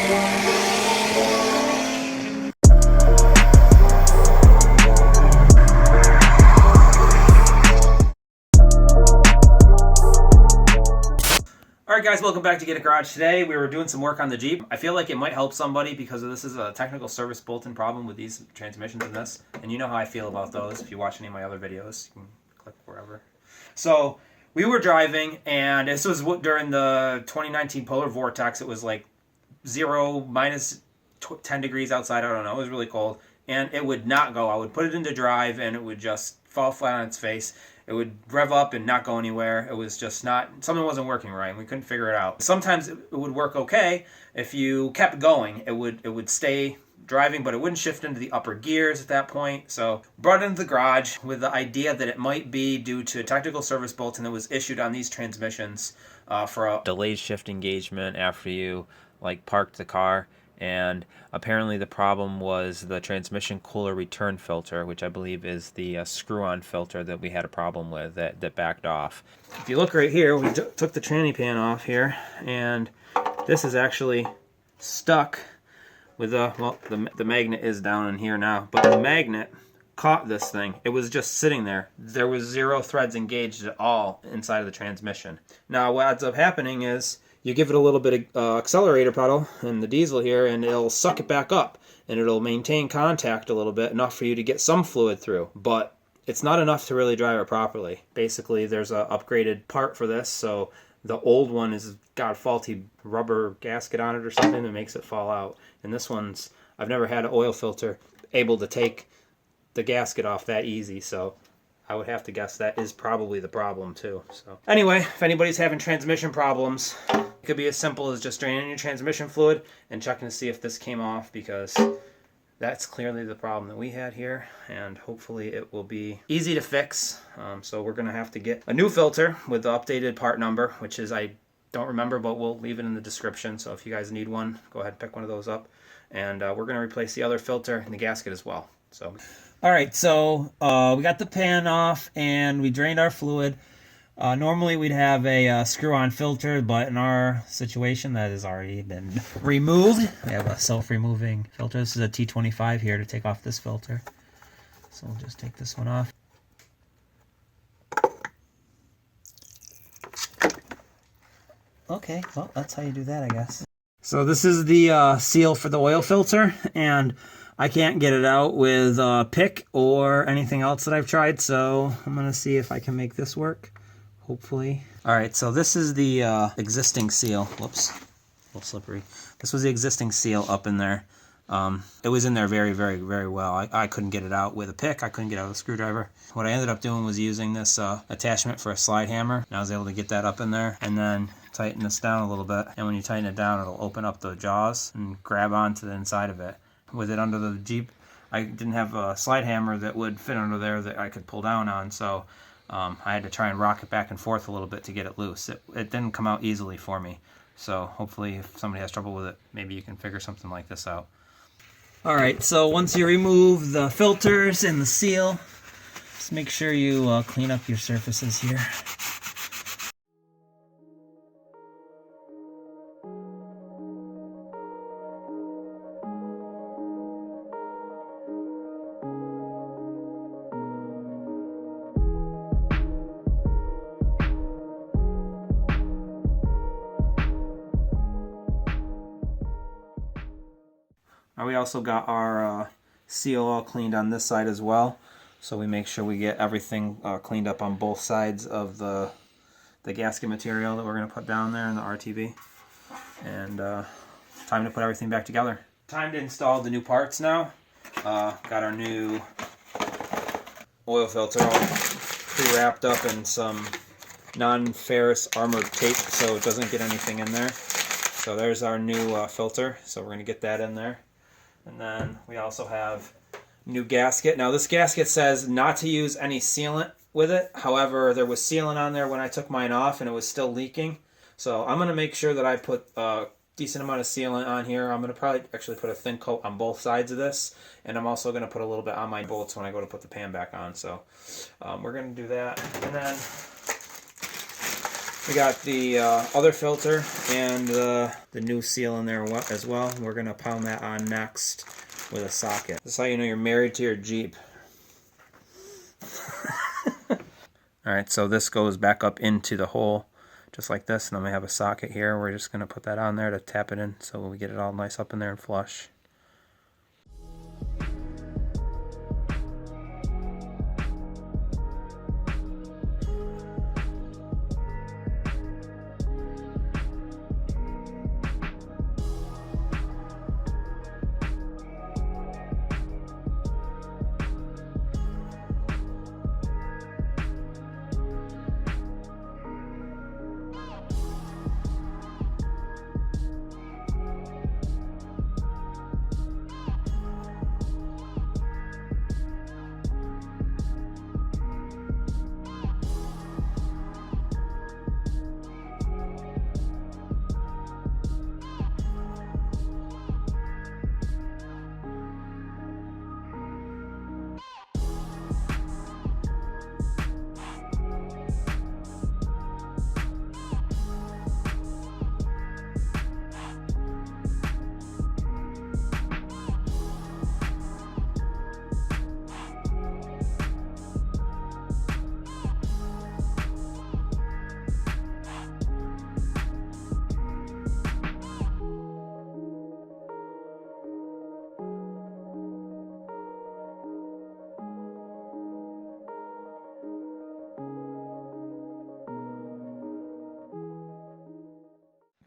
Alright guys, welcome back to Get a Garage. Today we were doing some work on the Jeep. I feel like it might help somebody because this is a technical service bulletin problem with these transmissions in this. And you know how I feel about those if you watch any of my other videos. You can click wherever. So we were driving, and this was during the 2019 polar vortex. It was like 0, minus 10 degrees outside. I don't know. It was really cold. And it would not go. I would put it into drive and it would just fall flat on its face. It would rev up and not go anywhere. It was just not, something wasn't working right, and we couldn't figure it out. Sometimes it would work okay if you kept going. It would stay driving, but it wouldn't shift into the upper gears at that point. So brought it into the garage with the idea that it might be due to a technical service bulletin that was issued on these transmissions for a delayed shift engagement after you parked the car. And apparently the problem was the transmission cooler return filter, which I believe is the screw-on filter that we had a problem with that backed off. If you look right here, we took the tranny pan off here, and this is actually stuck with the magnet is down in here now, but the magnet caught this thing. It was just sitting there. There was 0 threads engaged at all inside of the transmission. Now what ends up happening is you give it a little bit of accelerator pedal in the diesel here, and it'll suck it back up, and it'll maintain contact a little bit, enough for you to get some fluid through, but it's not enough to really drive it properly. Basically, there's an upgraded part for this, so the old one has got a faulty rubber gasket on it or something that makes it fall out, and this one's, I've never had an oil filter able to take the gasket off that easy, so I would have to guess that is probably the problem too. So anyway, if anybody's having transmission problems, it could be as simple as just draining your transmission fluid and checking to see if this came off, because that's clearly the problem that we had here, and hopefully it will be easy to fix. So we're going to have to get a new filter with the updated part number, which is, I don't remember, but we'll leave it in the description. So if you guys need one, go ahead and pick one of those up. And we're going to replace the other filter and the gasket as well. So, all right, so we got the pan off and we drained our fluid. Normally we'd have a screw-on filter, but in our situation that has already been removed. We have a self-removing filter. This is a T25 here to take off this filter. So we'll just take this one off. Okay, well, that's how you do that, I guess. So this is the seal for the oil filter, and I can't get it out with a pick or anything else that I've tried, so I'm going to see if I can make this work. Hopefully. Alright, so this is the existing seal. Whoops. A little slippery. This was the existing seal up in there. It was in there very, very, very well. I couldn't get it out with a pick. I couldn't get it out with a screwdriver. What I ended up doing was using this attachment for a slide hammer. And I was able to get that up in there and then tighten this down a little bit. And when you tighten it down, it'll open up the jaws and grab onto the inside of it. With it under the Jeep, I didn't have a slide hammer that would fit under there that I could pull down on, so I had to try and rock it back and forth a little bit to get it loose. It didn't come out easily for me. So hopefully if somebody has trouble with it, maybe you can figure something like this out. Alright, so once you remove the filters and the seal, just make sure you clean up your surfaces here. We also got our seal all cleaned on this side as well, so we make sure we get everything cleaned up on both sides of the gasket material that we're going to put down there in the RTV. And time to put everything back together. Time to install the new parts now. Got our new oil filter all pre-wrapped up in some non-ferrous armored tape so it doesn't get anything in there. So there's our new filter, so we're going to get that in there. And then we also have new gasket. Now this gasket says not to use any sealant with it. However, there was sealant on there when I took mine off and it was still leaking. So I'm going to make sure that I put a decent amount of sealant on here. I'm going to probably actually put a thin coat on both sides of this. And I'm also going to put a little bit on my bolts when I go to put the pan back on. So we're going to do that. And then We got the other filter and the new seal in there as well. We're going to pound that on next with a socket. This is how you know you're married to your Jeep. Alright, so this goes back up into the hole just like this, and then we have a socket here. We're just going to put that on there to tap it in so we get it all nice up in there and flush.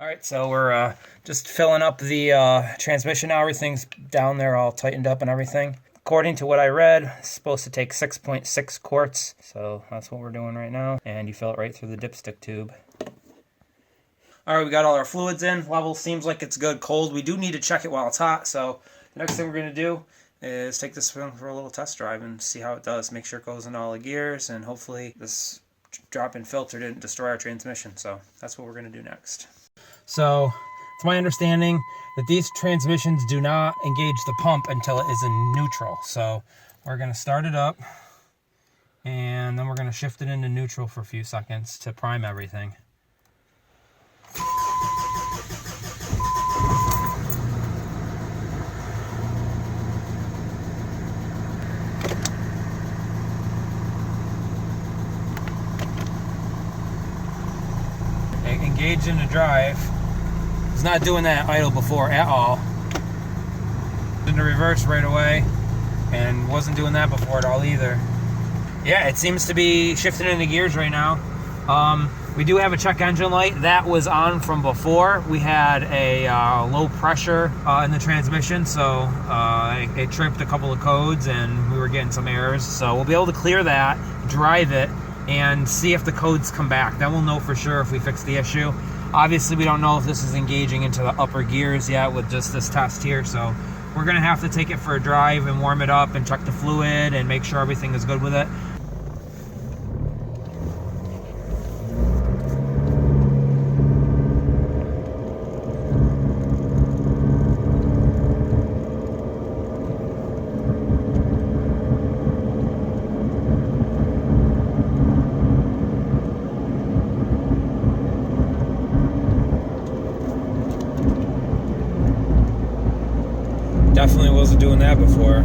Alright, so we're just filling up the transmission now. Everything's down there all tightened up and everything. According to what I read, it's supposed to take 6.6 quarts, so that's what we're doing right now. And you fill it right through the dipstick tube. Alright, we got all our fluids in. Level seems like it's good. Cold, we do need to check it while it's hot, so the next thing we're going to do is take this for a little test drive and see how it does. Make sure it goes in all the gears, and hopefully this drop-in filter didn't destroy our transmission. So that's what we're going to do next. So it's my understanding that these transmissions do not engage the pump until it is in neutral. So we're going to start it up, and then we're going to shift it into neutral for a few seconds to prime everything. Engaged into drive. It's not doing that idle before at all. Into reverse right away, and wasn't doing that before at all either. Yeah, it seems to be shifting into gears right now. We do have a check engine light that was on from before. We had a low pressure in the transmission, so it tripped a couple of codes and we were getting some errors. So we'll be able to clear that, drive it, and see if the codes come back. Then we'll know for sure if we fix the issue. Obviously, we don't know if this is engaging into the upper gears yet with just this test here, so we're gonna have to take it for a drive and warm it up and check the fluid and make sure everything is good with it. Definitely wasn't doing that before.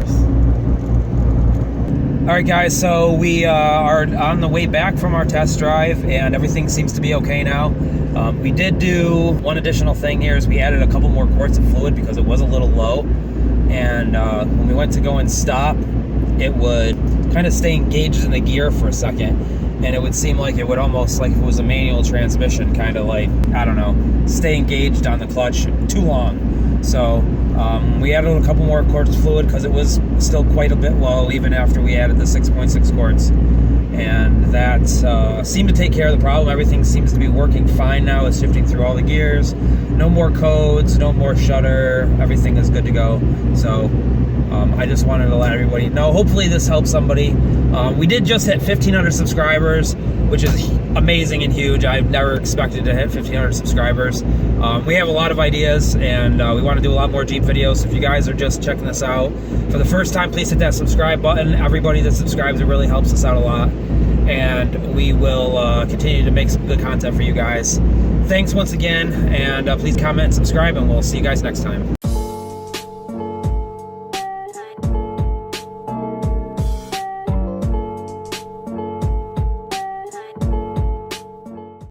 Alright guys, so we are on the way back from our test drive and everything seems to be okay now. We did do one additional thing here, is we added a couple more quarts of fluid because it was a little low, and when we went to go and stop, it would kind of stay engaged in the gear for a second, and it would seem like it would almost, like if it was a manual transmission, kind of like, I don't know, stay engaged on the clutch too long. So we added a couple more quarts of fluid because it was still quite a bit low even after we added the 6.6 quarts, and that seemed to take care of the problem. Everything seems to be working fine now. It's shifting through all the gears, no more codes, no more shutter, everything is good to go. So I just wanted to let everybody know. Hopefully this helps somebody. We did just hit 1,500 subscribers, which is amazing and huge. I've never expected to hit 1,500 subscribers. We have a lot of ideas, and we want to do a lot more Jeep videos. So if you guys are just checking this out for the first time, please hit that subscribe button. Everybody that subscribes, it really helps us out a lot. and we will continue to make some good content for you guys. Thanks once again, and please comment and subscribe, and we'll see you guys next time.